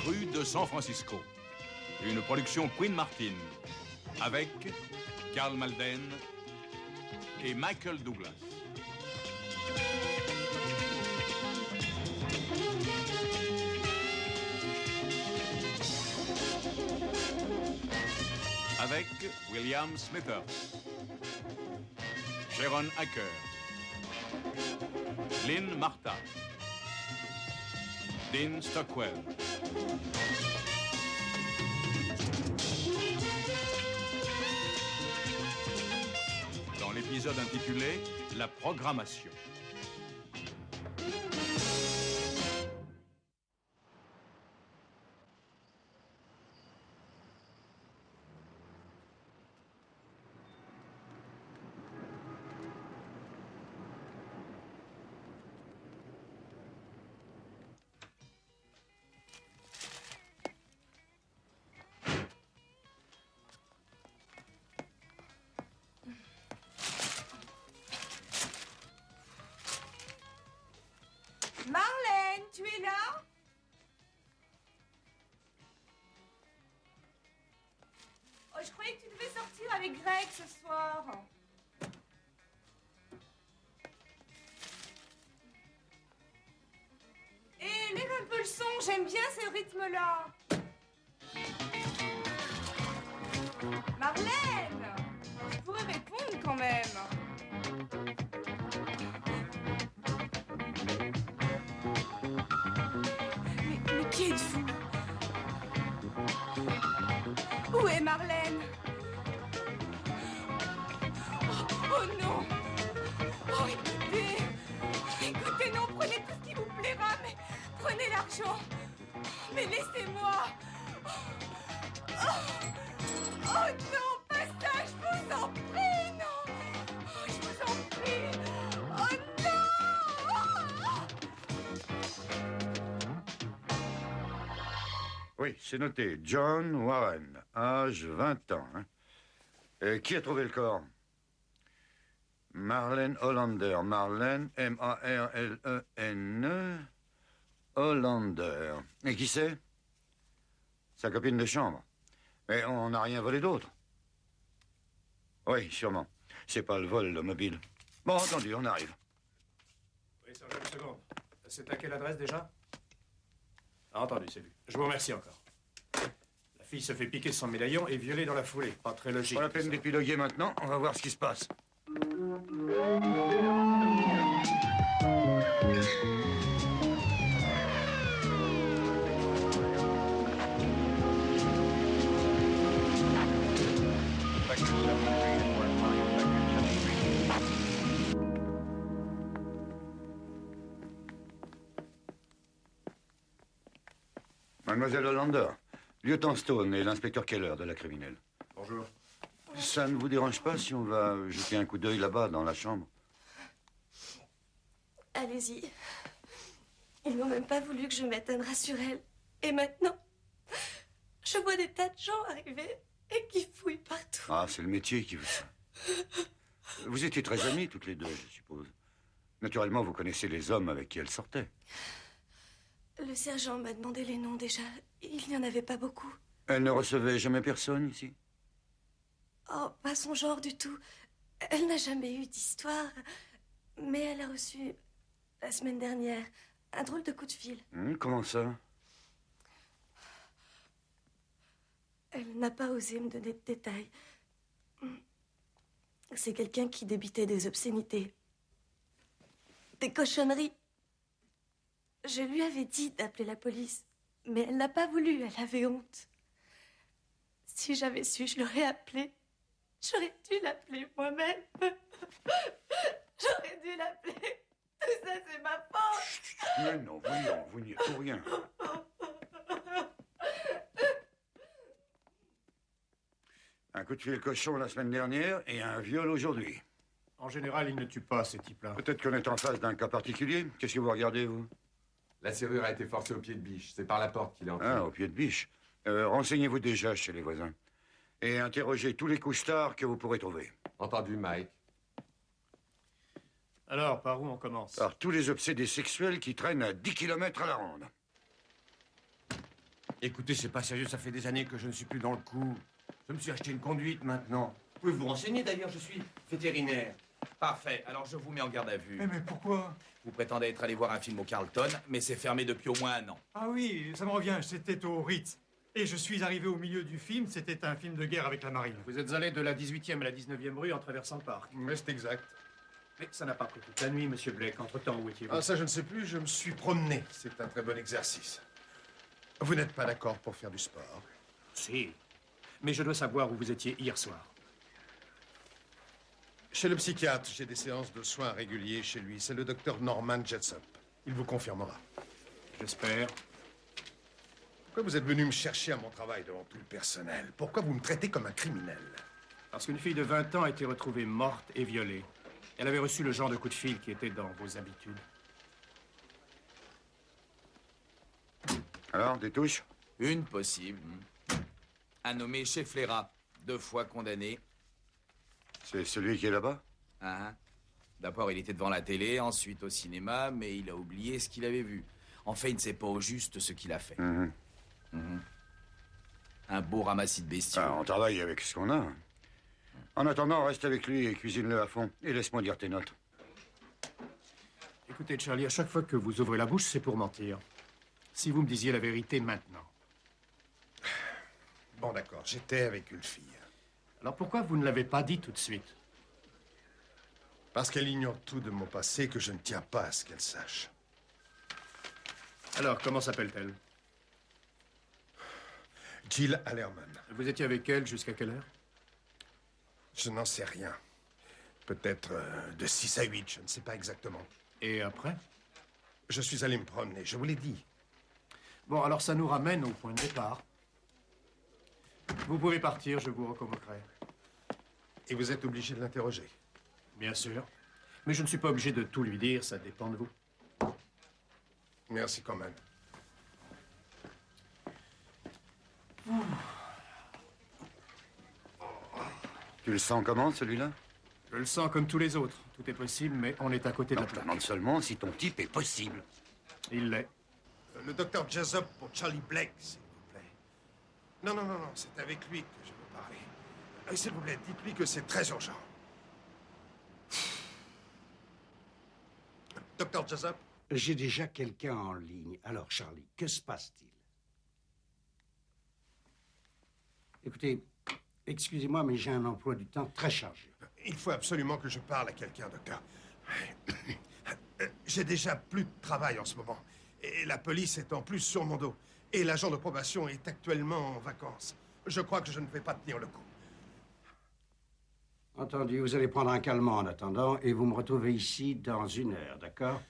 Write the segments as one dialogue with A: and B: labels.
A: rues de San Francisco. Une production Queen Martin avec Karl Malden et Michael Douglas. Avec William Smithers, Sharon Acker, Lynn Martha, Dean Stockwell. Dans l'épisode intitulé « La programmation ».
B: Marlène, tu es là? Oh, je croyais que tu devais sortir avec Greg ce soir. Et lève un peu le son, j'aime bien ce rythme-là. Marlène, tu pourrais répondre quand même. Mais qui êtes-vous? Où est Marlène? Oh non! Oh écoutez, non, prenez tout ce qui vous plaira, mais prenez l'argent. Mais laissez-moi. Oh non, pas ça, je vous en prie, non. Oh, je vous en prie. Oh non.
C: Oui, c'est noté. John Warren, âge 20 ans. Hein. Qui a trouvé le corps? Marlène Hollander. Marlène, M-A-R-L-E-N-E. Hollander. Et qui c'est? Sa copine de chambre. Mais on n'a rien volé d'autre. Oui, sûrement. C'est pas le vol, le mobile. Bon, entendu, on arrive.
D: Oui, sergent, une seconde. C'est à quelle adresse déjà? Ah, entendu, c'est vu. Je vous remercie encore. La fille se fait piquer son médaillon et violer dans la foulée. Pas très logique.
C: Pas la peine d'épiloguer maintenant, on va voir ce qui se passe. Mademoiselle Hollander, lieutenant Stone et l'inspecteur Keller de la criminelle.
D: Bonjour.
C: Ça ne vous dérange pas si on va jeter un coup d'œil là-bas, dans la chambre?
E: Allez-y. Ils n'ont même pas voulu que je mette un drap sur elle. Et maintenant, je vois des tas de gens arriver et qui fouillent partout.
C: Ah, c'est le métier qui veut ça. Vous étiez très amies, toutes les deux, je suppose. Naturellement, vous connaissez les hommes avec qui elle sortait.
E: Le sergent m'a demandé les noms déjà. Il n'y en avait pas beaucoup.
C: Elle ne recevait jamais personne ici?
E: Oh, pas son genre du tout. Elle n'a jamais eu d'histoire. Mais elle a reçu, la semaine dernière, un drôle de coup de fil.
C: Comment ça?
E: Elle n'a pas osé me donner de détails. C'est quelqu'un qui débitait des obscénités. Des cochonneries. Je lui avais dit d'appeler la police, mais elle n'a pas voulu, elle avait honte. Si j'avais su, je l'aurais appelé. J'aurais dû l'appeler moi-même. J'aurais dû l'appeler. Tout ça, c'est ma faute.
C: Mais non, vous n'y êtes pour rien. Un coup de fil cochon la semaine dernière et un viol aujourd'hui.
D: En général, ils ne tuent pas ces types-là.
C: Peut-être qu'on est en face d'un cas particulier. Qu'est-ce que vous regardez, vous?
F: La serrure a été forcée au pied de biche. C'est par la porte qu'il est entré.
C: Ah, au pied de biche. Renseignez-vous déjà chez les voisins. Et interrogez tous les couche-tards que vous pourrez trouver.
F: Entendu, Mike.
D: Alors, par où on commence?
C: Par tous les obsédés sexuels qui traînent à 10 km à la ronde.
G: Écoutez, c'est pas sérieux, ça fait des années que je ne suis plus dans le coup. Je me suis acheté une conduite maintenant. Vous pouvez vous renseigner d'ailleurs, je suis vétérinaire.
H: Parfait, alors je vous mets en garde à vue.
I: Mais pourquoi?
H: Vous prétendez être allé voir un film au Carlton, mais c'est fermé depuis au moins 1 an.
I: Ah oui, ça me revient, c'était au Ritz. Et je suis arrivé au milieu du film, c'était un film de guerre avec la marine.
D: Vous êtes allé de la 18e à la 19e rue en traversant le parc.
F: Mais c'est exact.
D: Mais ça n'a pas pris toute la nuit, monsieur Blake. Entre-temps, où étiez-vous?
F: Ah, ça, je ne sais plus, je me suis promené. C'est un très bon exercice. Vous n'êtes pas d'accord pour faire du sport?
D: Si. Mais je dois savoir où vous étiez hier soir.
F: Chez le psychiatre, j'ai des séances de soins réguliers chez lui. C'est le docteur Norman Jessup. Il vous confirmera.
D: J'espère.
F: Pourquoi vous êtes venu me chercher à mon travail devant tout le personnel? Pourquoi vous me traitez comme un criminel?
D: Parce qu'une fille de 20 ans a été retrouvée morte et violée. Elle avait reçu le genre de coup de fil qui était dans vos habitudes.
C: Alors, des touches?
H: Une possible. Un nommé Cheflera, 2 fois condamné.
C: C'est celui qui est là-bas?
H: Hein. D'abord, il était devant la télé, ensuite au cinéma, mais il a oublié ce qu'il avait vu. En fait, il ne sait pas au juste ce qu'il a fait. Un beau ramassis de bestiaux.
C: Ah, on travaille avec ce qu'on a. En attendant, reste avec lui et cuisine-le à fond. Et laisse-moi dire tes notes.
D: Écoutez, Charlie, à chaque fois que vous ouvrez la bouche, c'est pour mentir. Si vous me disiez la vérité maintenant.
F: Bon, d'accord, j'étais avec une fille.
D: Alors pourquoi vous ne l'avez pas dit tout de suite?
F: Parce qu'elle ignore tout de mon passé que je ne tiens pas à ce qu'elle sache.
D: Alors, comment s'appelle-t-elle?
F: Jill Allerman.
D: Vous étiez avec elle jusqu'à quelle heure?
F: Je n'en sais rien. Peut-être de 6 à 8, je ne sais pas exactement.
D: Et après?
F: Je suis allé me promener, je vous l'ai dit.
D: Bon, alors ça nous ramène au point de départ. Vous pouvez partir, je vous reconvoquerai.
F: Et vous êtes obligé de l'interroger?
D: Bien sûr. Mais je ne suis pas obligé de tout lui dire, ça dépend de vous.
F: Merci quand même.
C: Tu le sens comment, celui-là?
D: Je le sens comme tous les autres. Tout est possible, mais on est à côté de
C: Non,
D: la
C: je
D: plaque.
C: demande seulement si ton type est possible.
D: Il l'est.
F: Le docteur Jessup pour Charlie Blake, s'il vous plaît. Non, non, non, non, c'est avec lui que je veux parler. S'il vous plaît, dites-lui que c'est très urgent. Docteur Jessup?
J: J'ai déjà quelqu'un en ligne. Alors, Charlie, que se passe-t-il? Écoutez, excusez-moi, mais j'ai un emploi du temps très chargé.
F: Il faut absolument que je parle à quelqu'un, docteur. J'ai déjà plus de travail en ce moment. Et la police est en plus sur mon dos. Et l'agent de probation est actuellement en vacances. Je crois que je ne vais pas tenir le coup.
J: Entendu, vous allez prendre un calmant en attendant et vous me retrouvez ici dans 1 heure, d'accord?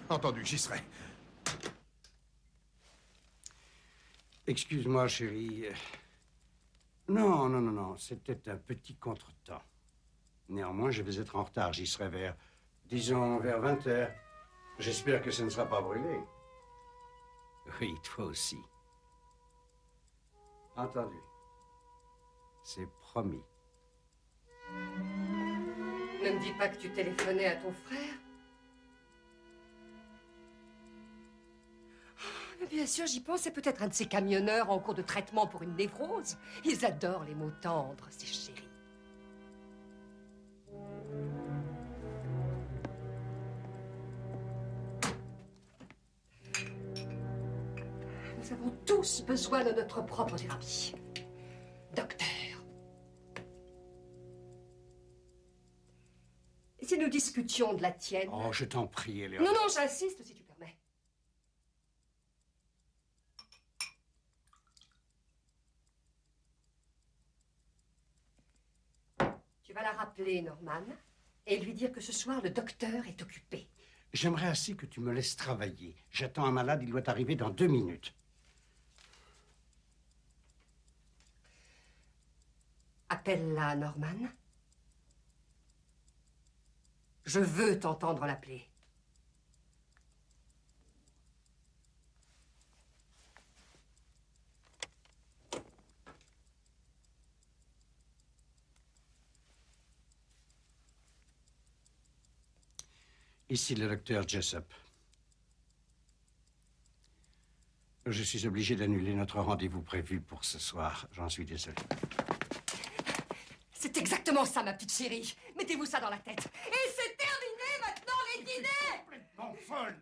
F: Entendu, j'y serai.
J: Excuse-moi, chérie. Non, non, non, non, c'était un petit contretemps. Néanmoins, je vais être en retard. J'y serai vers, disons, vers 20 heures. J'espère que ça ne sera pas brûlé. Oui, toi aussi. Entendu. C'est promis.
B: Ne me dis pas que tu téléphonais à ton frère. Mais bien sûr, j'y pense. C'est peut-être un de ces camionneurs en cours de traitement pour une névrose. Ils adorent les mots tendres, ces chéris. Nous avons tous besoin de notre propre thérapie. Docteur. Et si nous discutions de la tienne?
J: Oh, je t'en prie, Eleanor.
B: Non, non, j'insiste, si tu permets. Tu vas la rappeler, Norman, et lui dire que ce soir, le docteur est occupé.
J: J'aimerais assez que tu me laisses travailler. J'attends un malade, il doit arriver dans 2 minutes.
B: Appelle-la, Norman. Je veux t'entendre l'appeler.
J: Ici le docteur Jessup. Je suis obligé d'annuler notre rendez-vous prévu pour ce soir. J'en suis désolé.
B: C'est exactement ça, ma petite chérie. Mettez-vous ça dans la tête. Et c'est terminé maintenant, les dîners!
J: Complètement folle!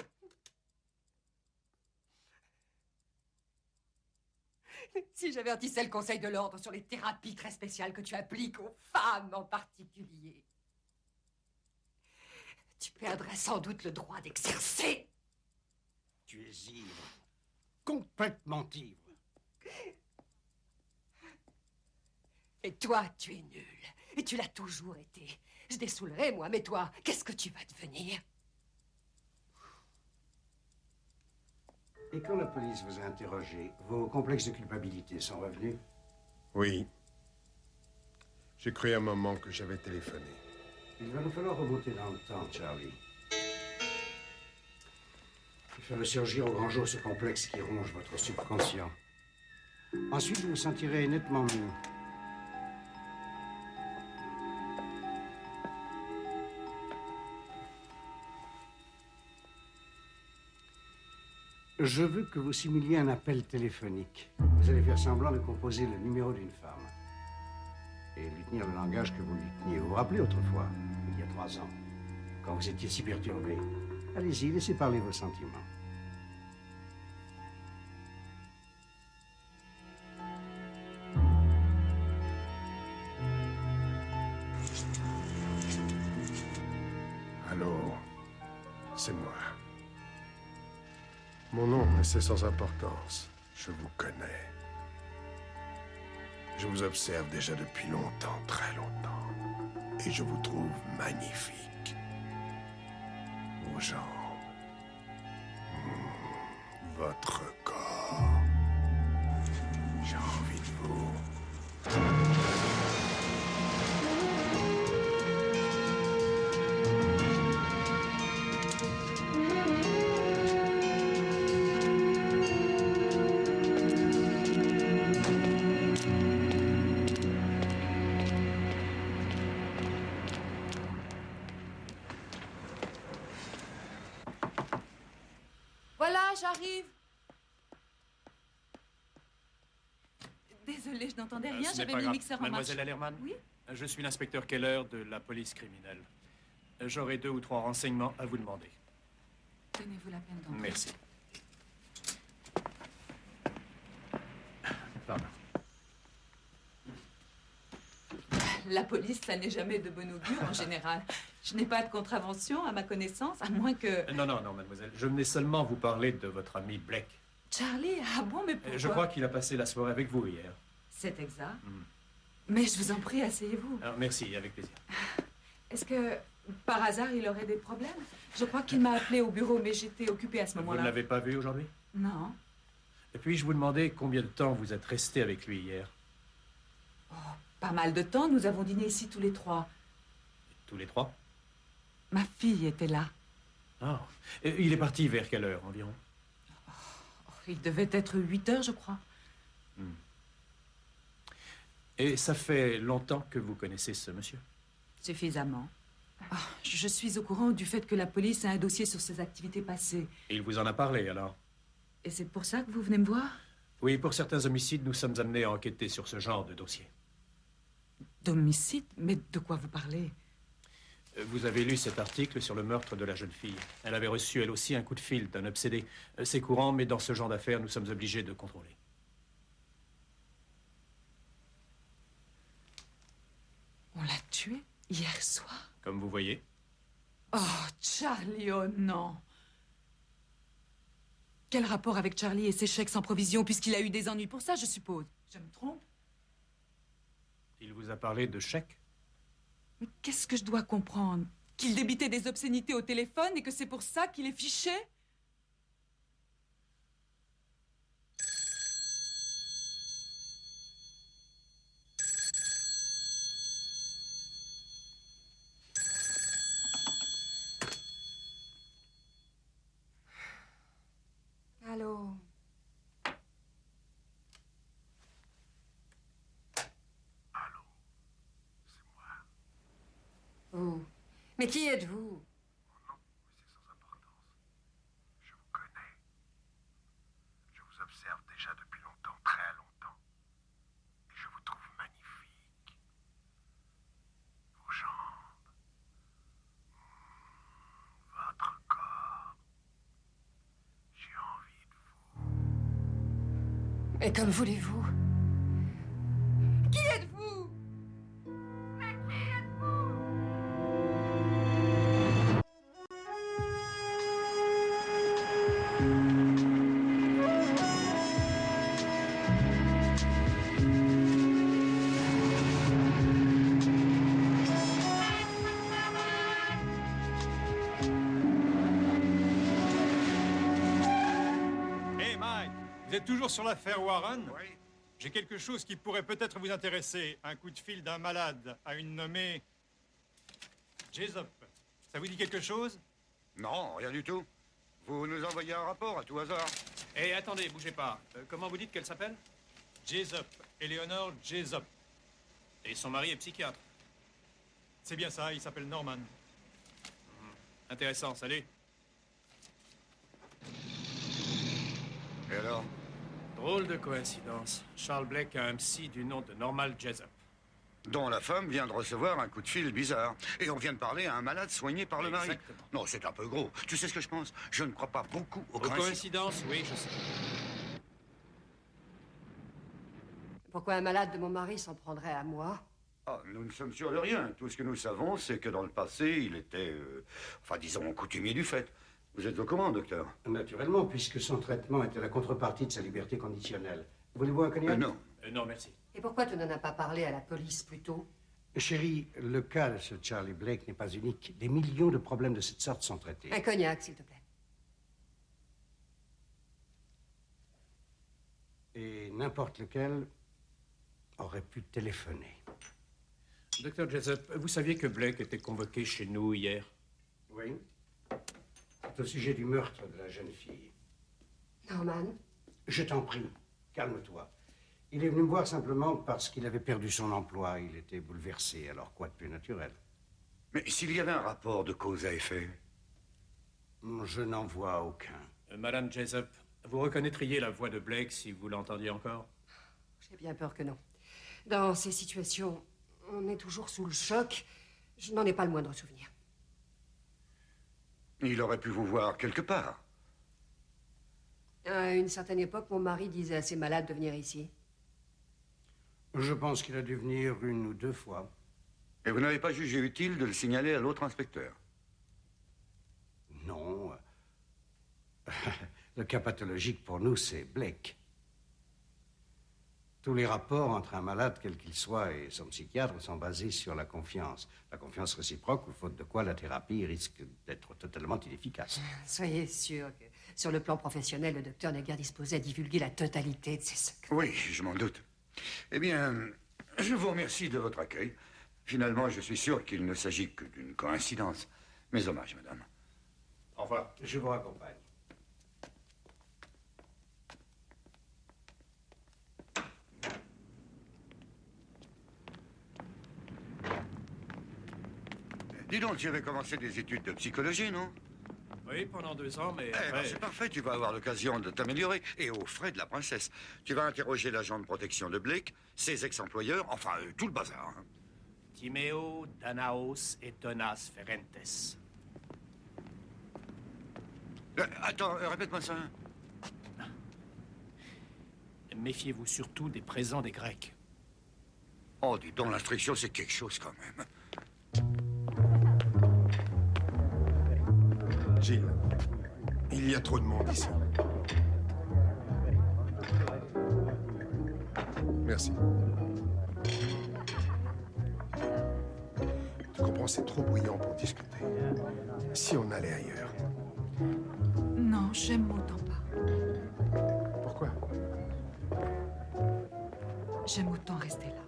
B: Si j'avertissais le Conseil de l'Ordre sur les thérapies très spéciales que tu appliques aux femmes en particulier, tu perdrais sans doute le droit d'exercer.
J: Tu es ivre. Complètement ivre.
B: Et toi, tu es nul. Et tu l'as toujours été. Je dessoulerai, moi, mais toi, qu'est-ce que tu vas devenir?
J: Et quand la police vous a interrogé, vos complexes de culpabilité sont revenus?
F: Oui. J'ai cru un moment que j'avais téléphoné.
J: Il va nous falloir remonter dans le temps, Charlie. Il faut ressurgir au grand jour ce complexe qui ronge votre subconscient. Ensuite, vous vous sentirez nettement mieux. Je veux que vous simuliez un appel téléphonique. Vous allez faire semblant de composer le numéro d'une femme. Et lui tenir le langage que vous lui teniez. Vous vous rappelez autrefois, il y a 3 ans, quand vous étiez si perturbé. Allez-y, laissez parler vos sentiments.
F: Allô, c'est moi. Mon nom, mais c'est sans importance. Je vous connais. Je vous observe déjà depuis longtemps, très longtemps. Et je vous trouve magnifique. Vos jambes. Votre corps. J'ai envie de vous.
K: Voilà, j'arrive. Désolée, je n'entendais rien.
D: Ce n'est
K: J'avais
D: pas
K: mis le
D: grave.
K: mixeur en marche.
D: Mademoiselle Allerman?
K: Oui?
D: Je suis l'inspecteur Keller de la police criminelle. J'aurai 2 ou 3 renseignements à vous demander.
K: Donnez-vous la peine d'entrer.
D: Merci. Pardon.
K: La police, ça n'est jamais de bon augure en général. Je n'ai pas de contravention à ma connaissance, à moins que...
D: Non, mademoiselle. Je venais seulement vous parler de votre ami Blake.
K: Charlie, ah bon, mais pourquoi?
D: Je crois qu'il a passé la soirée avec vous hier.
K: C'est exact. Mais je vous en prie, asseyez-vous.
D: Alors, merci, avec plaisir.
K: Est-ce que, par hasard, il aurait des problèmes? Je crois qu'il m'a appelé au bureau, mais j'étais occupée à ce
D: Vous
K: moment-là.
D: ne l'avez pas vu aujourd'hui?
K: Non.
D: Et puis, je vous demandais combien de temps vous êtes resté avec lui hier.
K: Pas mal de temps, nous avons dîné ici tous les 3.
D: Tous les 3?
K: Ma fille était là.
D: Ah. Et il est parti vers quelle heure environ?
K: Il devait être 8 heures, je crois.
D: Et ça fait longtemps que vous connaissez ce monsieur?
K: Suffisamment. Je suis au courant du fait que la police a un dossier sur ses activités passées.
D: Et il vous en a parlé, alors?
K: Et c'est pour ça que vous venez me voir?
D: Oui, pour certains homicides, nous sommes amenés à enquêter sur ce genre de dossier.
K: D'homicide? Mais de quoi vous parlez?
D: Vous avez lu cet article sur le meurtre de la jeune fille. Elle avait reçu, elle aussi, un coup de fil d'un obsédé. C'est courant, mais dans ce genre d'affaires, nous sommes obligés de contrôler.
K: On l'a tué hier soir?
D: Comme vous voyez.
K: Oh, Charlie, oh non! Quel rapport avec Charlie et ses chèques sans provision, puisqu'il a eu des ennuis pour ça, je suppose? Je me trompe?
D: Il vous a parlé de chèques?
K: Mais qu'est-ce que je dois comprendre? Qu'il débitait des obscénités au téléphone et que c'est pour ça qu'il est fiché?
B: Allô? Vous. Mais qui êtes-vous?
F: Je vous connais. Je vous observe
B: Et comme voulez-vous? Qui êtes-vous? Mais qui êtes-vous?
I: Hey Mike, vous êtes toujours sur l'affaire Warren?
C: Oui.
I: J'ai quelque chose qui pourrait peut-être vous intéresser. Un coup de fil d'un malade à une nommée Jessup. Ça vous dit quelque chose?
C: Non, rien du tout. Vous nous envoyez un rapport à tout hasard.
D: Et attendez, bougez pas. Comment vous dites qu'elle s'appelle?
I: Jessup, Eleanor Jessup.
D: Et son mari est psychiatre.
I: C'est bien ça, il s'appelle Norman.
D: Intéressant, salut.
C: Et alors?
D: Drôle de coïncidence. Charles Blake a un psy du nom de Norman Jessup.
C: Dont la femme vient de recevoir un coup de fil bizarre. Et on vient de parler à un malade soigné par le mari.
D: Exactement.
C: Non, c'est un peu gros. Tu sais ce que je pense? Je ne crois pas beaucoup aux
D: Aux coïncidences, oui, je sais.
B: Pourquoi un malade de mon mari s'en prendrait à moi?
C: Ah, nous ne sommes sûrs de rien. Tout ce que nous savons, c'est que dans le passé, il était, enfin, disons, coutumier du fait. Vous êtes au courant, docteur?
J: Naturellement, puisque son traitement était la contrepartie de sa liberté conditionnelle. Voulez-vous un cognac?
C: Non.
D: Non, merci.
B: Et pourquoi tu n'en as pas parlé à la police plus tôt?
J: Chérie, le cas de ce Charlie Blake n'est pas unique. Des millions de problèmes de cette sorte sont traités.
B: Un cognac, s'il te plaît.
J: Et n'importe lequel aurait pu téléphoner.
D: Docteur Jessup, vous saviez que Blake était convoqué chez nous hier?
J: Oui. C'est au sujet du meurtre de la jeune fille.
B: Norman?
J: Je t'en prie, calme-toi. Il est venu me voir simplement parce qu'il avait perdu son emploi. Il était bouleversé, alors quoi de plus naturel?
C: Mais s'il y avait un rapport de cause à effet?
J: Je n'en vois aucun.
D: Madame Jessup, vous reconnaîtriez la voix de Blake si vous l'entendiez encore?
B: J'ai bien peur que non. Dans ces situations, on est toujours sous le choc. Je n'en ai pas le moindre souvenir.
C: Il aurait pu vous voir quelque part.
B: À une certaine époque, mon mari disait à ses malades de venir ici.
J: Je pense qu'il a dû venir une ou deux fois.
C: Et vous n'avez pas jugé utile de le signaler à l'autre inspecteur?
J: Non. Le cas pathologique pour nous, c'est Blake. Tous les rapports entre un malade, quel qu'il soit, et son psychiatre sont basés sur la confiance. La confiance réciproque, ou faute de quoi la thérapie risque d'être totalement inefficace.
B: Soyez sûr que, sur le plan professionnel, le docteur n'est guère disposé à divulguer la totalité de ses secrets.
C: Oui, je m'en doute. Eh bien, je vous remercie de votre accueil. Finalement, je suis sûr qu'il ne s'agit que d'une coïncidence. Mes hommages, madame.
J: Au revoir. Je vous raccompagne.
C: Dis donc, tu avais commencé des études de psychologie, non?
D: Oui, pendant 2 ans, mais
C: Eh ben,
D: après...
C: c'est parfait, tu vas avoir l'occasion de t'améliorer. Et aux frais de la princesse. Tu vas interroger l'agent de protection de Blake, ses ex-employeurs, enfin, tout le bazar. Hein.
D: Timeo, Danaos et Donas Ferentes.
C: Attends, répète-moi ça.
D: Méfiez-vous surtout des présents des Grecs.
C: Oh, dis donc, l'instruction, c'est quelque chose quand même.
F: Gilles, il y a trop de monde ici. Merci. Tu comprends, c'est trop bruyant pour discuter. Si on allait ailleurs.
K: Non, j'aime autant pas.
F: Pourquoi?
K: J'aime autant rester là.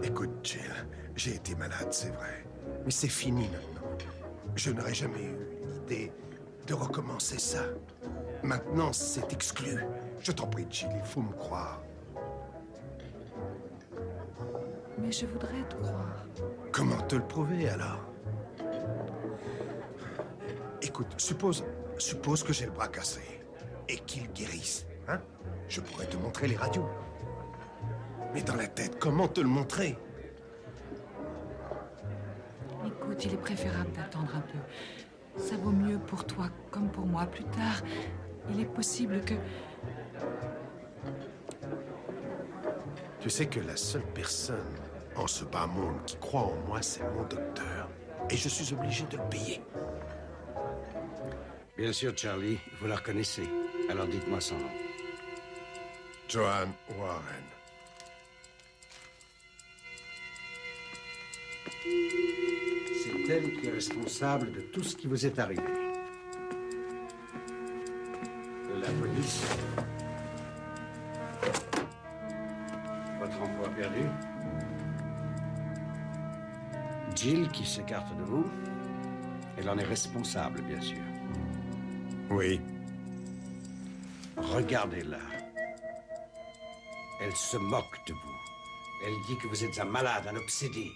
F: Écoute, Jill, j'ai été malade, c'est vrai. Mais c'est fini maintenant. Je n'aurais jamais eu l'idée de recommencer ça. Maintenant, c'est exclu. Je t'en prie, Jill, il faut me croire.
K: Mais je voudrais te croire.
F: Comment te le prouver, alors? Écoute, suppose que j'ai le bras cassé et qu'il guérisse, hein? Je pourrais te montrer les radios. Mais dans la tête, comment te le montrer?
K: Écoute, il est préférable d'attendre un peu. Ça vaut mieux pour toi comme pour moi. Plus tard, il est possible que...
F: Tu sais que la seule personne en ce bas monde qui croit en moi, c'est mon docteur. Et je suis obligé de le payer.
J: Bien sûr, Charlie, vous la reconnaissez. Alors dites-moi son nom.
F: Joanne Warren.
J: C'est elle qui est responsable de tout ce qui vous est arrivé. La police. Votre emploi perdu. Jill qui s'écarte de vous. Elle en est responsable, bien sûr.
F: Oui.
J: Regardez-la. Elle se moque de vous. Elle dit que vous êtes un malade, un obsédé.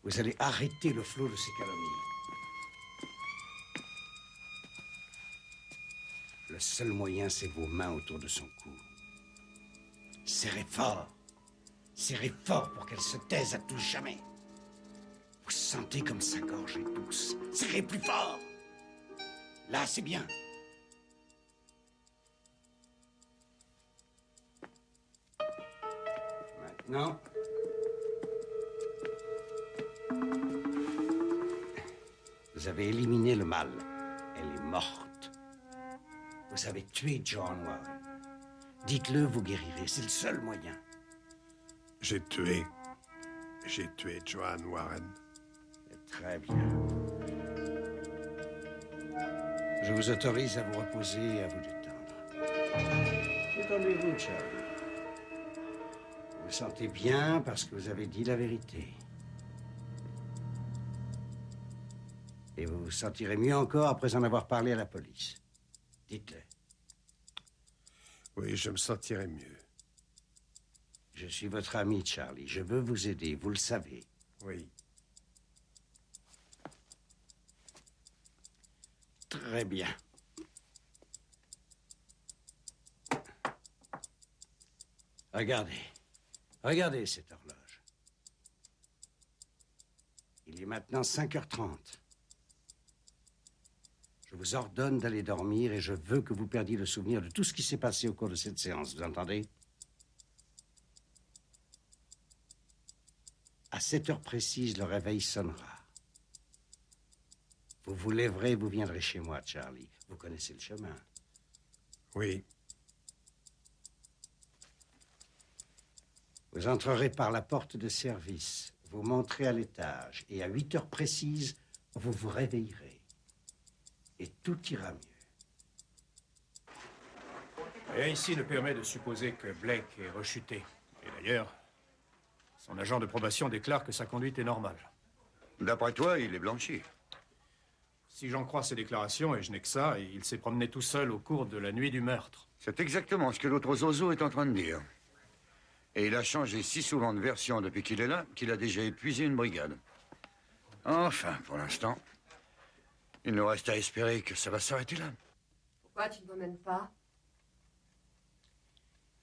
J: Vous allez arrêter le flot de ces calomnies. Le seul moyen, c'est vos mains autour de son cou. Serrez fort. Serrez fort pour qu'elle se taise à tout jamais. Vous sentez comme sa gorge est douce. Serrez plus fort. Là, c'est bien. Maintenant... Vous avez éliminé le mal. Elle est morte. Vous avez tué John Warren. Dites-le, vous guérirez. C'est le seul moyen.
F: J'ai tué Joanne Warren.
J: Très bien. Je vous autorise à vous reposer et à vous détendre. Détendez-vous, Charlie. Vous vous sentez bien parce que vous avez dit la vérité. Et vous vous sentirez mieux encore après en avoir parlé à la police. Dites-le.
F: Oui, je me sentirai mieux.
J: Je suis votre ami, Charlie. Je veux vous aider, vous le savez.
F: Oui.
J: Très bien. Regardez. Regardez cette horloge. Il est maintenant 5h30. Je vous ordonne d'aller dormir et je veux que vous perdiez le souvenir de tout ce qui s'est passé au cours de cette séance. Vous entendez? À 7 heures précises, le réveil sonnera. Vous vous lèverez et vous viendrez chez moi, Charlie. Vous connaissez le chemin.
F: Oui.
J: Vous entrerez par la porte de service. Vous monterez à l'étage. Et à 8 heures précises, vous vous réveillerez. Et tout ira mieux.
D: Rien ici ne permet de supposer que Blake est rechuté. Et d'ailleurs, son agent de probation déclare que sa conduite est normale.
C: D'après toi, il est blanchi.
D: Si j'en crois ses déclarations, et je n'ai que ça, il s'est promené tout seul au cours de la nuit du meurtre.
C: C'est exactement ce que l'autre zozo est en train de dire. Et il a changé si souvent de version depuis qu'il est là, qu'il a déjà épuisé une brigade. Enfin, pour l'instant, il nous reste à espérer que ça va s'arrêter là.
B: Pourquoi tu ne m'emmènes pas?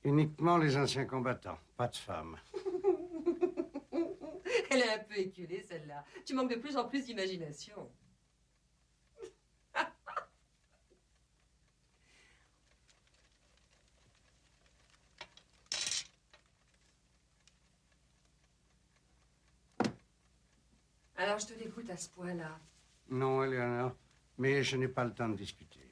J: Uniquement les anciens combattants, pas de femmes.
B: Elle est un peu éculée, celle-là. Tu manques de plus en plus d'imagination. Alors, je te dégoûte à ce point-là.
J: Non, Eleanor, mais je n'ai pas le temps de discuter.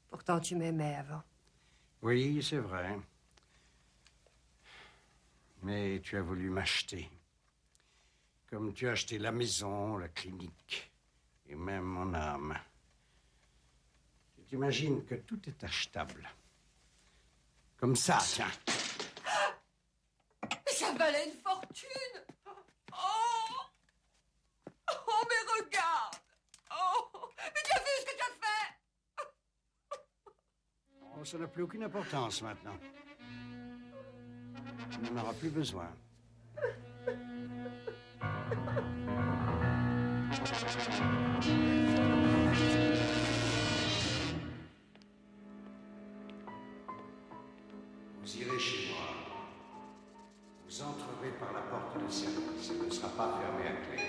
B: Pourtant, tu m'aimais avant.
J: Oui, c'est vrai. Mais tu as voulu m'acheter. Comme tu as acheté la maison, la clinique, et même mon âme. Tu t'imagines que tout est achetable. Comme ça, tiens.
B: Mais ça valait une fortune! Oh! Oh, mais regarde! Oh! Mais tu as vu ce que tu as fait?
J: Oh, ça n'a plus aucune importance maintenant. On n'en aura plus besoin. Vous irez chez moi. Vous entrerez par la porte de service. Elle ne sera pas fermée à clé.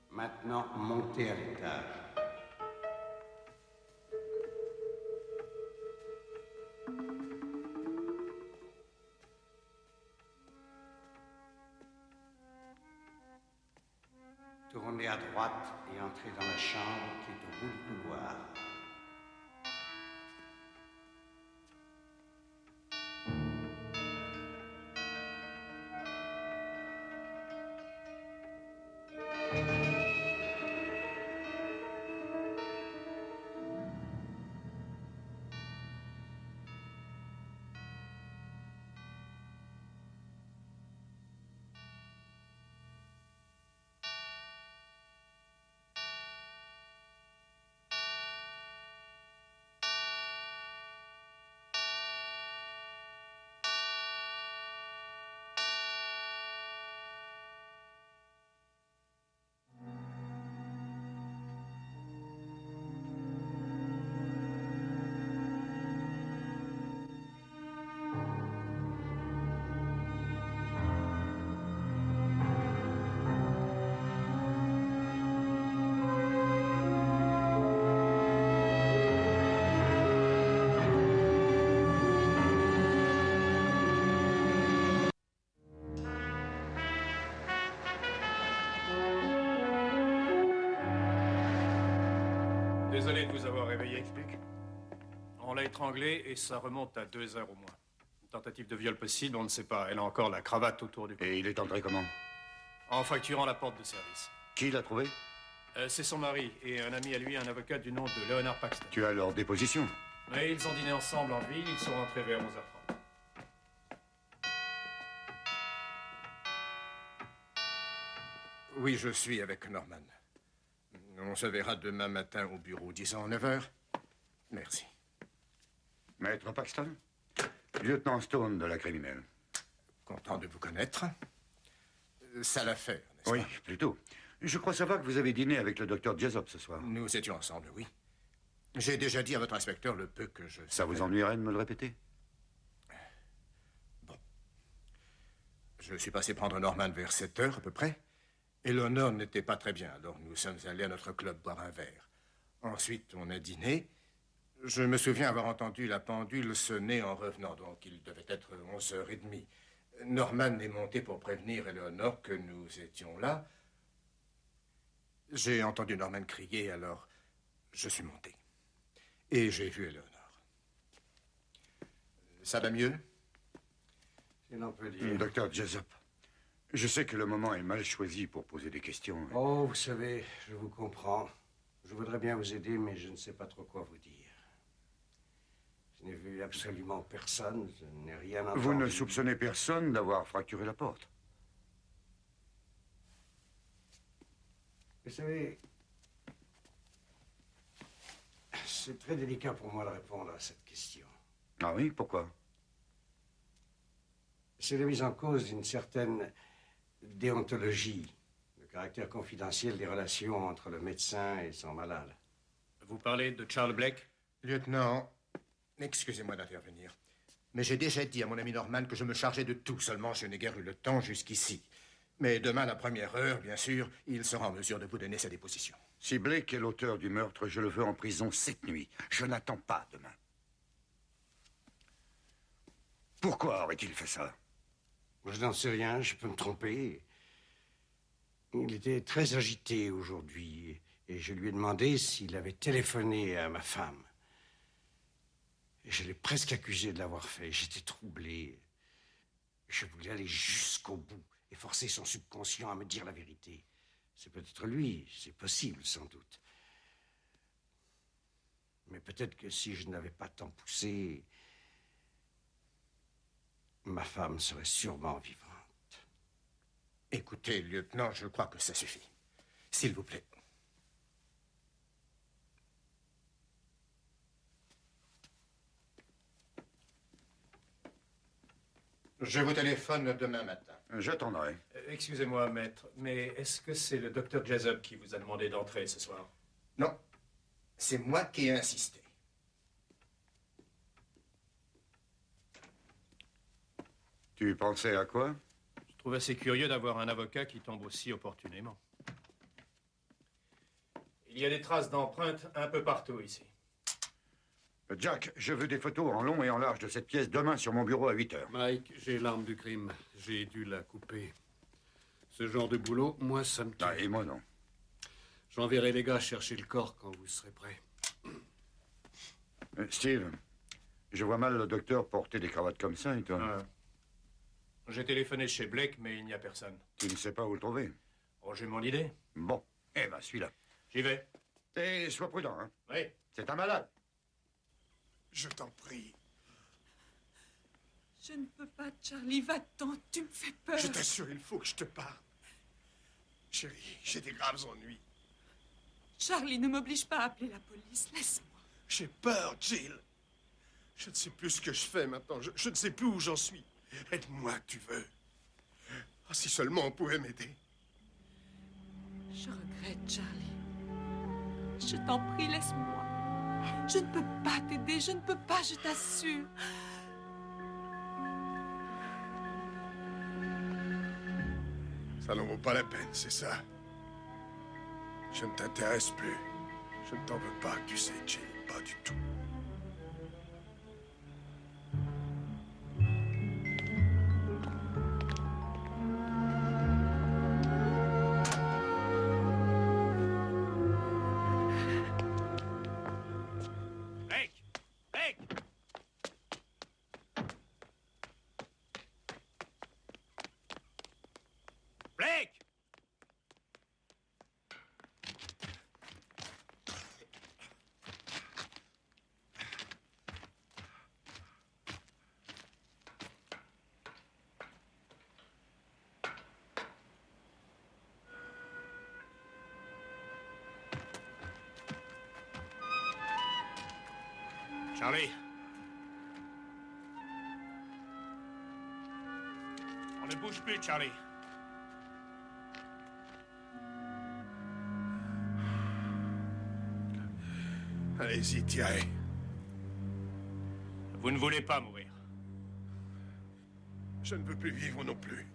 J: Maintenant, montez à l'étage. Tournez à droite et entrez dans la chambre qui est au bout du couloir.
D: Désolé de vous avoir réveillé, explique. On l'a étranglée et ça remonte à 2 heures au moins. Une tentative de viol possible, on ne sait pas. Elle a encore la cravate autour du cou.
C: Et il est entré comment?
D: En fracturant la porte de service.
C: Qui l'a trouvé?
D: C'est son mari et un ami à lui, un avocat du nom de Leonard Paxton.
C: Tu as leur déposition?
D: Oui, ils ont dîné ensemble en ville, ils sont rentrés vers 11h30.
G: Oui, je suis avec Norman. On se verra demain matin au bureau, disons 9h. Merci.
C: Maître Paxton? Lieutenant Stone de la criminelle.
G: Content de vous connaître. Ça l'affaire, n'est-ce
C: Oui,
G: pas?
C: plutôt. Je crois savoir que vous avez dîné avec le docteur Jessup ce soir.
G: Nous étions ensemble, oui. J'ai déjà dit à votre inspecteur le peu que je...
C: Ça vous ennuierait de me le répéter?
G: Bon. Je suis passé prendre Norman vers 7h à peu près. Eleanor n'était pas très bien, alors nous sommes allés à notre club boire un verre. Ensuite, on a dîné. Je me souviens avoir entendu la pendule sonner en revenant, donc il devait être 11h30. Norman est monté pour prévenir Eleanor que nous étions là. J'ai entendu Norman crier, alors je suis monté. Et j'ai vu Eleanor. Ça va mieux?
J: Si l'on peut dire.
C: Docteur Jessup, je sais que le moment est mal choisi pour poser des questions.
J: Oh, vous savez, je vous comprends. Je voudrais bien vous aider, mais je ne sais pas trop quoi vous dire. Je n'ai vu absolument personne, je n'ai rien entendu.
C: Vous ne soupçonnez personne d'avoir fracturé la porte?
J: Vous savez, c'est très délicat pour moi de répondre à cette question.
C: Ah oui, pourquoi?
J: C'est la mise en cause d'une certaine déontologie, le caractère confidentiel des relations entre le médecin et son malade.
D: Vous parlez de Charles Blake?
G: Lieutenant, excusez-moi d'intervenir, mais j'ai déjà dit à mon ami Norman que je me chargeais de tout, seulement je n'ai guère eu le temps jusqu'ici. Mais demain, à la première heure, bien sûr, il sera en mesure de vous donner sa déposition.
C: Si Blake est l'auteur du meurtre, je le veux en prison cette nuit. Je n'attends pas demain. Pourquoi aurait-il fait ça?
J: Je n'en sais rien, je peux me tromper. Il était très agité aujourd'hui et je lui ai demandé s'il avait téléphoné à ma femme. Et je l'ai presque accusé de l'avoir fait. J'étais troublé. Je voulais aller jusqu'au bout et forcer son subconscient à me dire la vérité. C'est peut-être lui, c'est possible sans doute. Mais peut-être que si je n'avais pas tant poussé, ma femme serait sûrement vivante.
G: Écoutez, lieutenant, je crois que ça suffit. S'il vous plaît. Je vous téléphone demain matin.
C: J'attendrai.
D: Excusez-moi, maître, mais est-ce que c'est le docteur Jessup qui vous a demandé d'entrer ce soir?
G: Non, c'est moi qui ai insisté.
C: Tu pensais à quoi?
D: Je trouve assez curieux d'avoir un avocat qui tombe aussi opportunément. Il y a des traces d'empreintes un peu partout ici.
C: Jack, je veux des photos en long et en large de cette pièce demain sur mon bureau à 8 heures.
J: Mike, j'ai l'arme du crime. J'ai dû la couper. Ce genre de boulot, moi, ça me tue.
C: Ah, et moi, non.
J: J'enverrai les gars chercher le corps quand vous serez prêts.
C: Steve, je vois mal le docteur porter des cravates comme ça, et toi?
D: J'ai téléphoné chez Blake, mais il n'y a personne.
C: Tu ne sais pas où le trouver?
D: Oh, j'ai mon idée.
C: Bon, eh ben, celui-là.
D: J'y vais.
C: Et sois prudent, hein?
D: Oui.
C: C'est un malade.
F: Je t'en prie.
K: Je ne peux pas, Charlie. Va-t'en, tu me fais peur.
F: Je t'assure, il faut que je te parle. Chérie, j'ai des graves ennuis.
K: Charlie, ne m'oblige pas à appeler la police. Laisse-moi.
F: J'ai peur, Jill. Je ne sais plus ce que je fais maintenant. Je ne sais plus où j'en suis. Aide-moi, tu veux. Ah, si seulement on pouvait m'aider.
K: Je regrette, Charlie. Je t'en prie, laisse-moi. Je ne peux pas t'aider. Je ne peux pas, je t'assure.
F: Ça n'en vaut pas la peine, c'est ça. Je ne t'intéresse plus. Je ne t'en veux pas, tu sais, Jill. Pas du tout.
D: Blake! Blake! Blake! Charlie. On ne bouge plus, Charlie.
F: Allez-y, tirez.
D: Vous ne voulez pas mourir.
F: Je ne veux plus vivre non plus.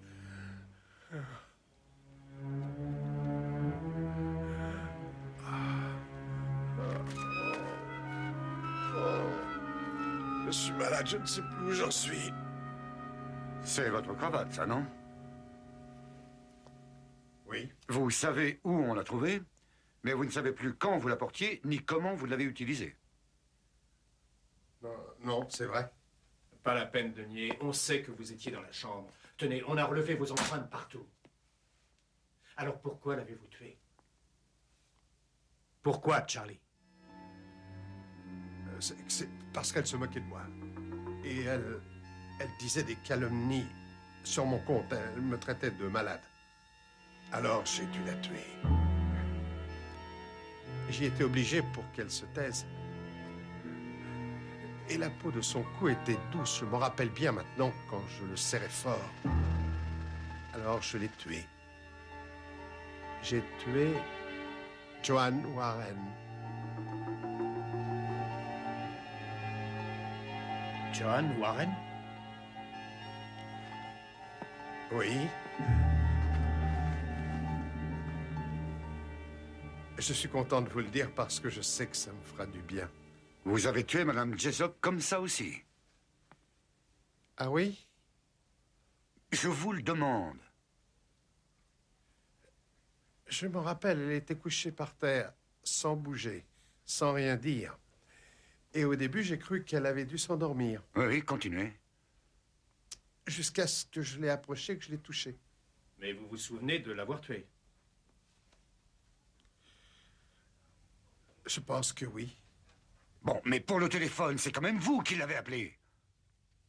F: Je suis malade, je ne sais plus où j'en suis.
C: C'est votre cravate, ça, non?
F: Oui.
C: Vous savez où on l'a trouvée, mais vous ne savez plus quand vous la portiez, ni comment vous l'avez utilisée.
F: Non, non, c'est vrai.
D: Pas la peine de nier. On sait que vous étiez dans la chambre. Tenez, on a relevé vos empreintes partout. Alors pourquoi l'avez-vous tuée? Pourquoi, Charlie?
F: C'est parce qu'elle se moquait de moi. Et elle disait des calomnies sur mon compte. Elle me traitait de malade. Alors j'ai dû la tuer. J'y étais obligé pour qu'elle se taise. Et la peau de son cou était douce. Je m'en rappelle bien maintenant quand je le serrais fort. Alors je l'ai tuée. J'ai tué Joanne Warren.
D: Joanne Warren?
F: Oui. Je suis content de vous le dire parce que je sais que ça me fera du bien.
C: Vous avez tué Madame Jessup comme ça aussi?
F: Ah oui?
C: Je vous le demande.
F: Je me rappelle, elle était couchée par terre, sans bouger, sans rien dire. Et au début, j'ai cru qu'elle avait dû s'endormir.
C: Oui, continuez.
F: Jusqu'à ce que je l'ai approchée, que je l'ai touchée.
D: Mais vous vous souvenez de l'avoir tuée?
F: Je pense que oui.
C: Bon, mais pour le téléphone, c'est quand même vous qui l'avez appelé.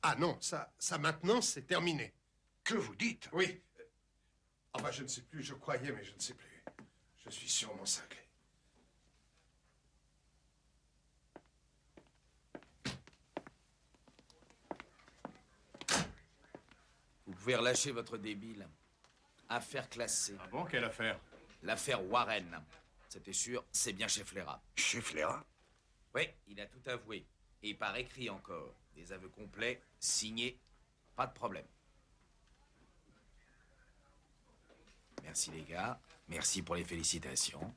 F: Ah non, ça maintenant, c'est terminé.
C: Que vous dites?
F: Oui. Enfin, je ne sais plus, je croyais, mais je ne sais plus. Je suis sûrement cinglé.
H: Vous pouvez relâcher votre débile. Affaire classée.
D: Ah bon, quelle affaire?
H: L'affaire Warren. C'était sûr, c'est bien chez Flaira.
C: Chez Flaira?
H: Oui, il a tout avoué. Et par écrit encore. Des aveux complets, signés, pas de problème. Merci les gars. Merci pour les félicitations.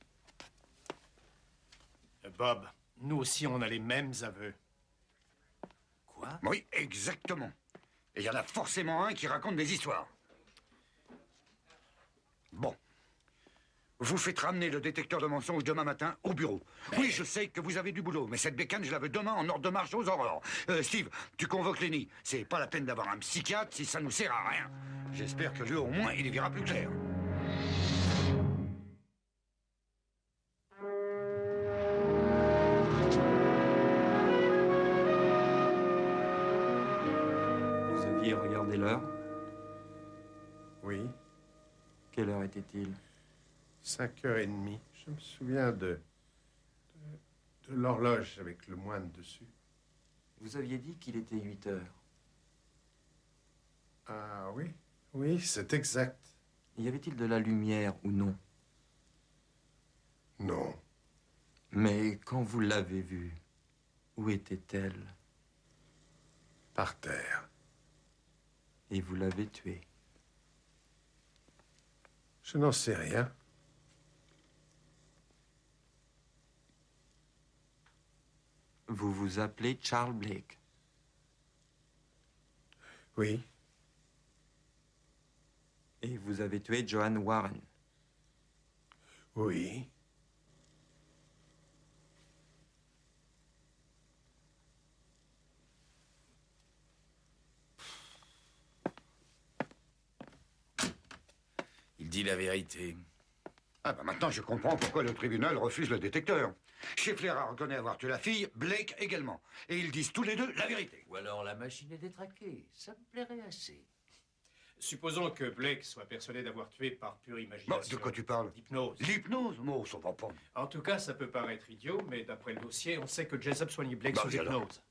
D: Bob, nous aussi, on a les mêmes aveux.
H: Quoi?
C: Oui, exactement. Et il y en a forcément un qui raconte des histoires. Bon. Vous faites ramener le détecteur de mensonges demain matin au bureau. Oui, je sais que vous avez du boulot, mais cette bécane, je la veux demain en ordre de marche aux aurores. Steve, tu convoques Lenny. C'est pas la peine d'avoir un psychiatre si ça nous sert à rien. J'espère que lui, au moins, il y verra plus clair.
L: Vous aviez regardé l'heure?
F: Oui.
L: Quelle heure était-il?
F: 5h30. Je me souviens de l'horloge avec le moine dessus.
L: Vous aviez dit qu'il était 8 heures.
F: Ah oui, oui, c'est exact.
L: Y avait-il de la lumière ou non?
F: Non.
L: Mais quand vous l'avez vue, où était-elle?
F: Par terre.
L: Et vous l'avez tuée?
F: Je n'en sais rien.
L: Vous vous appelez Charles Blake?
F: Oui.
L: Et vous avez tué Joanne Warren?
F: Oui.
H: Il dit la vérité.
C: Ah bah maintenant je comprends pourquoi le tribunal refuse le détecteur. Scheffler reconnaît avoir tué la fille, Blake également. Et ils disent tous les deux la vérité.
M: Ou alors la machine est détraquée. Ça me plairait assez.
D: Supposons que Blake soit persuadé d'avoir tué par pure
C: Bon,
D: imagination.
C: de quoi tu parles?
D: L'hypnose.
C: L'hypnose? Oh, ça va pas.
D: En tout cas, ça peut paraître idiot, mais d'après le dossier, on sait que Jessup soignait Blake
C: Bah,
D: sous
C: oui, alors.
D: hypnose.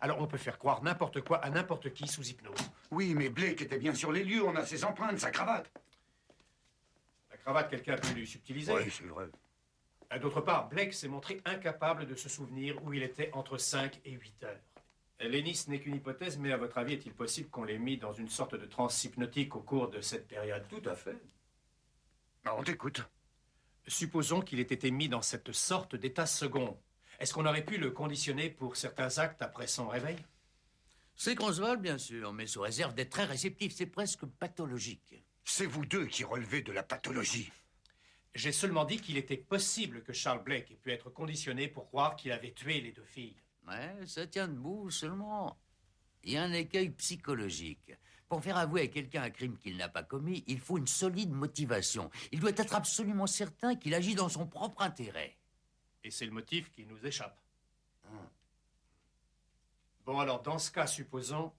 D: Alors on peut faire croire n'importe quoi à n'importe qui sous hypnose.
C: Oui, mais Blake était bien sur les lieux, on a ses empreintes, sa cravate.
D: La cravate, quelqu'un a pu lui subtiliser.
C: Oui, c'est vrai.
D: D'autre part, Blake s'est montré incapable de se souvenir où il était entre 5 et 8 heures. Lenny, ce n'est qu'une hypothèse, mais à votre avis, est-il possible qu'on l'ait mis dans une sorte de transe hypnotique au cours de cette période?
M: Tout à fait.
C: Ah, on t'écoute.
D: Supposons qu'il ait été mis dans cette sorte d'état second. Est-ce qu'on aurait pu le conditionner pour certains actes après son réveil?
M: C'est concevable, bien sûr, mais sous réserve d'être très réceptif. C'est presque pathologique.
C: C'est vous deux qui relevez de la pathologie.
D: J'ai seulement dit qu'il était possible que Charles Blake ait pu être conditionné pour croire qu'il avait tué les deux filles.
M: Ouais, ça tient debout, seulement il y a un écueil psychologique. Pour faire avouer à quelqu'un un crime qu'il n'a pas commis, il faut une solide motivation. Il doit être absolument certain qu'il agit dans son propre intérêt.
D: Et c'est le motif qui nous échappe. Bon, alors, dans ce cas, supposons,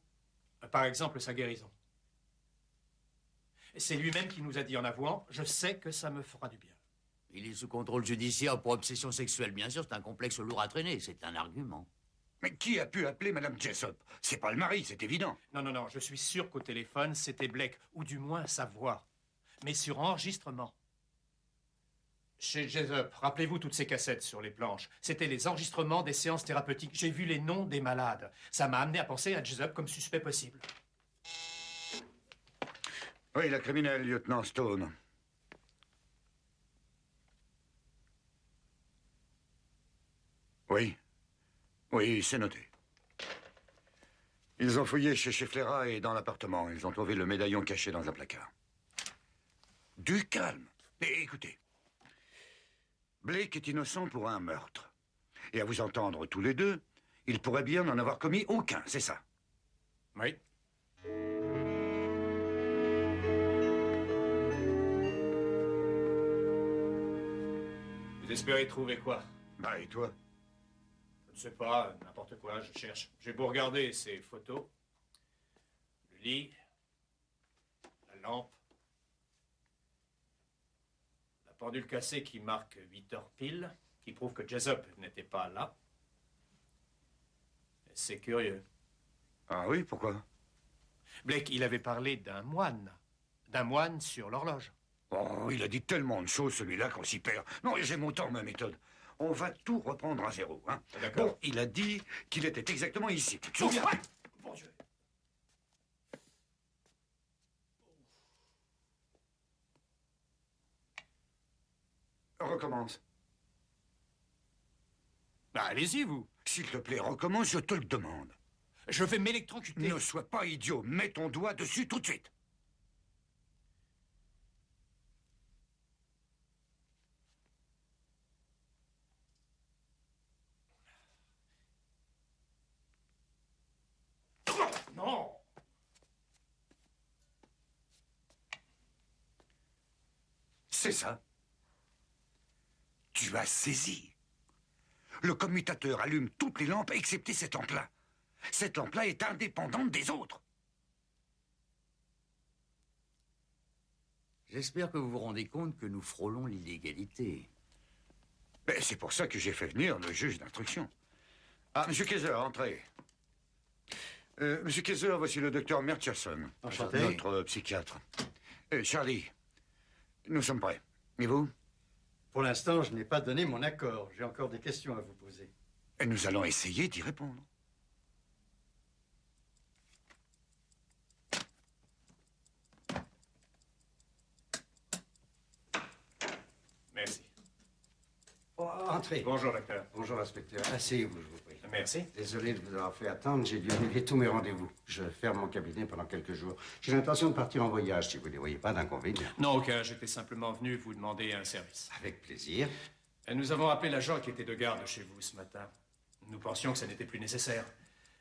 D: par exemple, sa guérison. C'est lui-même qui nous a dit en avouant, je sais que ça me fera du bien.
M: Il est sous contrôle judiciaire pour obsession sexuelle, bien sûr, c'est un complexe lourd à traîner, c'est un argument.
C: Mais qui a pu appeler Madame Jessup? C'est pas le mari, c'est évident.
D: Non, non, non, je suis sûr qu'au téléphone, c'était Blake, ou du moins sa voix. Mais sur enregistrement. Chez Jessup, rappelez-vous toutes ces cassettes sur les planches. C'était les enregistrements des séances thérapeutiques. J'ai vu les noms des malades. Ça m'a amené à penser à Jessup comme suspect possible.
C: Oui, la criminelle, lieutenant Stone. Oui. Oui, c'est noté. Ils ont fouillé chez Schefflera et dans l'appartement. Ils ont trouvé le médaillon caché dans un placard. Du calme. Et écoutez. Blake est innocent pour un meurtre. Et à vous entendre tous les deux, il pourrait bien n'en avoir commis aucun, c'est ça?
D: Oui. Vous espérez trouver quoi?
C: Bah, et toi?
D: Je ne sais pas, n'importe quoi, je cherche. J'ai beau regarder ces photos, le lit, la lampe, la pendule cassée qui marque 8 heures pile, qui prouve que Jessup n'était pas là. C'est curieux.
C: Ah oui, pourquoi?
D: Blake, il avait parlé d'un moine sur l'horloge.
C: Oh, il a dit tellement de choses, celui-là, qu'on s'y perd. Non, j'aime autant ma méthode. On va tout reprendre à zéro, hein.
D: D'accord.
C: Bon, il a dit qu'il était exactement ici. Tu te souviens?
D: Bon Dieu.
C: Recommence.
D: Bah, allez-y, vous.
C: S'il te plaît, recommence, je te le demande.
D: Je vais m'électrocuter.
C: Ne sois pas idiot. Mets ton doigt dessus tout de suite.
D: Non.
C: C'est ça. Tu as saisi. Le commutateur allume toutes les lampes excepté cette lampe-là. Cette lampe-là est indépendante des autres.
M: J'espère que vous vous rendez compte que nous frôlons l'illégalité.
C: Ben, c'est pour ça que j'ai fait venir le juge d'instruction. Ah, Monsieur Kaiser, entrez. Monsieur Kaiser, voici le docteur Murchison.
N: Enchanté.
C: Notre psychiatre. Charlie, nous sommes prêts. Et vous?
N: Pour l'instant, je n'ai pas donné mon accord. J'ai encore des questions à vous poser.
C: Et nous allons essayer d'y répondre.
D: Merci.
J: Oh, entrez.
D: Bonjour, docteur.
J: Bonjour, inspecteur. Asseyez-vous, je vous prie.
D: Merci.
J: Désolé de vous avoir fait attendre, j'ai dû annuler tous mes rendez-vous. Je ferme mon cabinet pendant quelques jours. J'ai l'intention de partir en voyage, si vous ne voyez pas d'inconvénient.
D: Non, aucun. J'étais simplement venu vous demander un service.
J: Avec plaisir.
D: Nous avons appelé l'agent qui était de garde chez vous ce matin. Nous pensions que ça n'était plus nécessaire.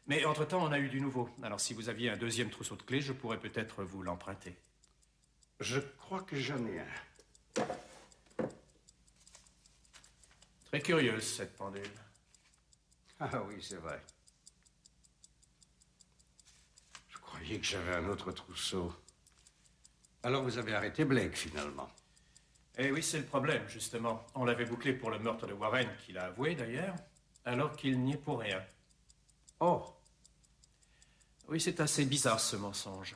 D: Mais entre-temps, on a eu du nouveau. Alors, si vous aviez un deuxième trousseau de clés, je pourrais peut-être vous l'emprunter.
J: Je crois que j'en ai un.
D: Très curieuse, cette pendule.
J: Ah oui, c'est vrai. Je croyais que j'avais un autre trousseau. Alors vous avez arrêté Blake, finalement.
D: Eh oui, c'est le problème, justement. On l'avait bouclé pour le meurtre de Warren, qu'il a avoué d'ailleurs, alors qu'il n'y est pour rien.
J: Oh.
D: Oui, c'est assez bizarre, ce mensonge.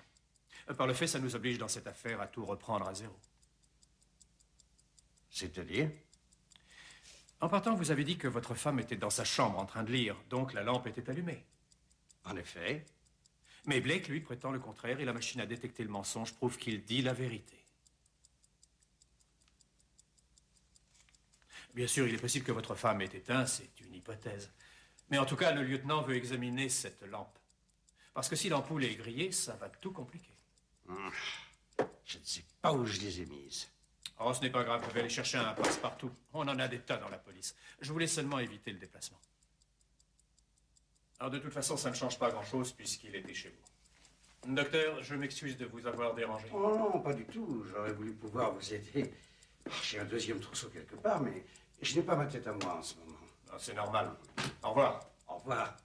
D: Par le fait, ça nous oblige dans cette affaire à tout reprendre à zéro.
J: C'est-à-dire?
D: En partant, vous avez dit que votre femme était dans sa chambre en train de lire, donc la lampe était allumée.
J: En effet.
D: Mais Blake, lui, prétend le contraire et la machine à détecter le mensonge prouve qu'il dit la vérité. Bien sûr, il est possible que votre femme ait éteint, c'est une hypothèse. Mais en tout cas, le lieutenant veut examiner cette lampe. Parce que si l'ampoule est grillée, ça va tout compliquer.
J: Je ne sais pas où je les ai mises.
D: Oh, ce n'est pas grave, je vais aller chercher un passe-partout. On en a des tas dans la police. Je voulais seulement éviter le déplacement. Alors, de toute façon, ça ne change pas grand-chose puisqu'il était chez vous. Docteur, je m'excuse de vous avoir dérangé.
J: Oh non, pas du tout. J'aurais voulu pouvoir vous aider. J'ai un deuxième trousseau quelque part, mais je n'ai pas ma tête à moi en ce moment.
D: Ah, c'est normal. Au revoir.
J: Au revoir.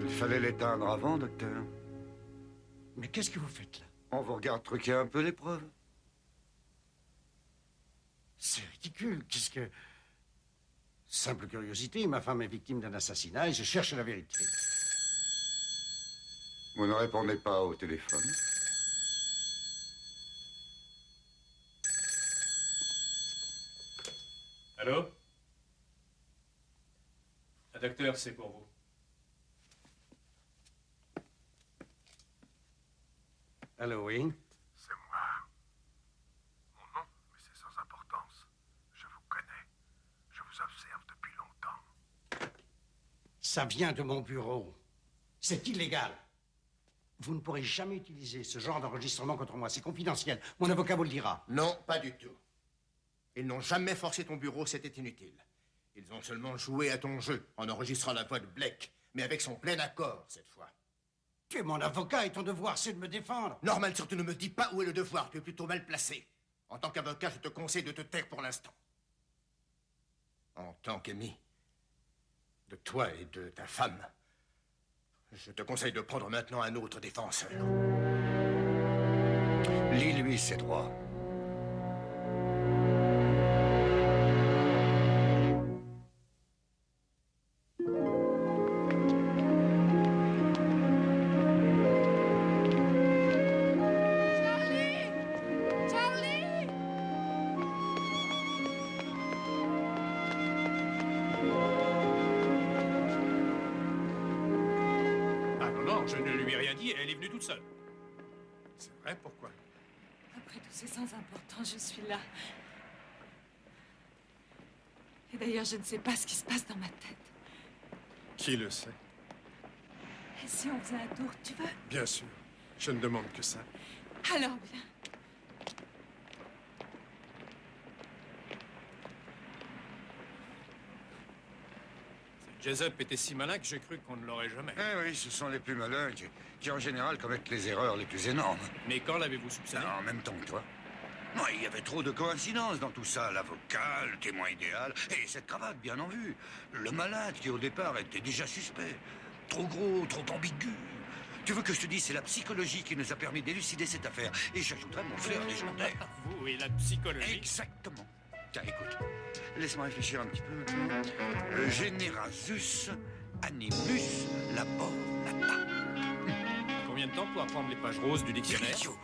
C: Il fallait l'éteindre avant, docteur.
J: Mais qu'est-ce que vous faites là?
C: On vous regarde truquer un peu l'épreuve.
J: C'est ridicule. Qu'est-ce que... Simple curiosité, ma femme est victime d'un assassinat et je cherche la vérité.
C: Vous ne répondez pas au téléphone.
D: Allô? Docteur, c'est pour vous.
J: Allô, oui?
F: C'est moi.
J: Ça vient de mon bureau. C'est illégal. Vous ne pourrez jamais utiliser ce genre d'enregistrement contre moi. C'est confidentiel. Mon avocat vous le dira.
G: Non, pas du tout. Ils n'ont jamais forcé ton bureau, c'était inutile. Ils ont seulement joué à ton jeu en enregistrant la voix de Blake, mais avec son plein accord cette fois.
J: Tu es mon avocat et ton devoir, c'est de me défendre.
G: Norman, surtout ne me dis pas où est le devoir. Tu es plutôt mal placé. En tant qu'avocat, je te conseille de te taire pour l'instant. En tant qu'ami de toi et de ta femme, je te conseille de prendre maintenant un autre défenseur.
C: Lis-lui ses droits.
D: Je ne lui ai rien dit, elle est venue toute seule.
G: C'est vrai, pourquoi?
K: Après tous ces sans importants, je suis là. Et d'ailleurs, je ne sais pas ce qui se passe dans ma tête.
F: Qui le sait?
K: Et si on faisait un tour, tu veux?
F: Bien sûr. Je ne demande que ça.
K: Alors bien.
D: Jessup était si malin que j'ai cru qu'on ne l'aurait jamais.
C: Eh oui, ce sont les plus malins qui en général commettent les erreurs les plus énormes.
D: Mais quand l'avez-vous soupçonné?
C: En même temps que toi. Non, il y avait trop de coïncidences dans tout ça. L'avocat, le témoin idéal, et cette cravate bien en vue. Le malade qui au départ était déjà suspect. Trop gros, trop ambigu. Tu veux que je te dise, c'est la psychologie qui nous a permis d'élucider cette affaire. Et j'ajouterais mon flair légendaire.
D: Vous et la psychologie?
C: Exactement. Tiens, écoute, laisse-moi réfléchir un petit peu. Generasus animus labor lata.
D: Combien de temps pour apprendre les pages roses du dictionnaire?
C: Idiot.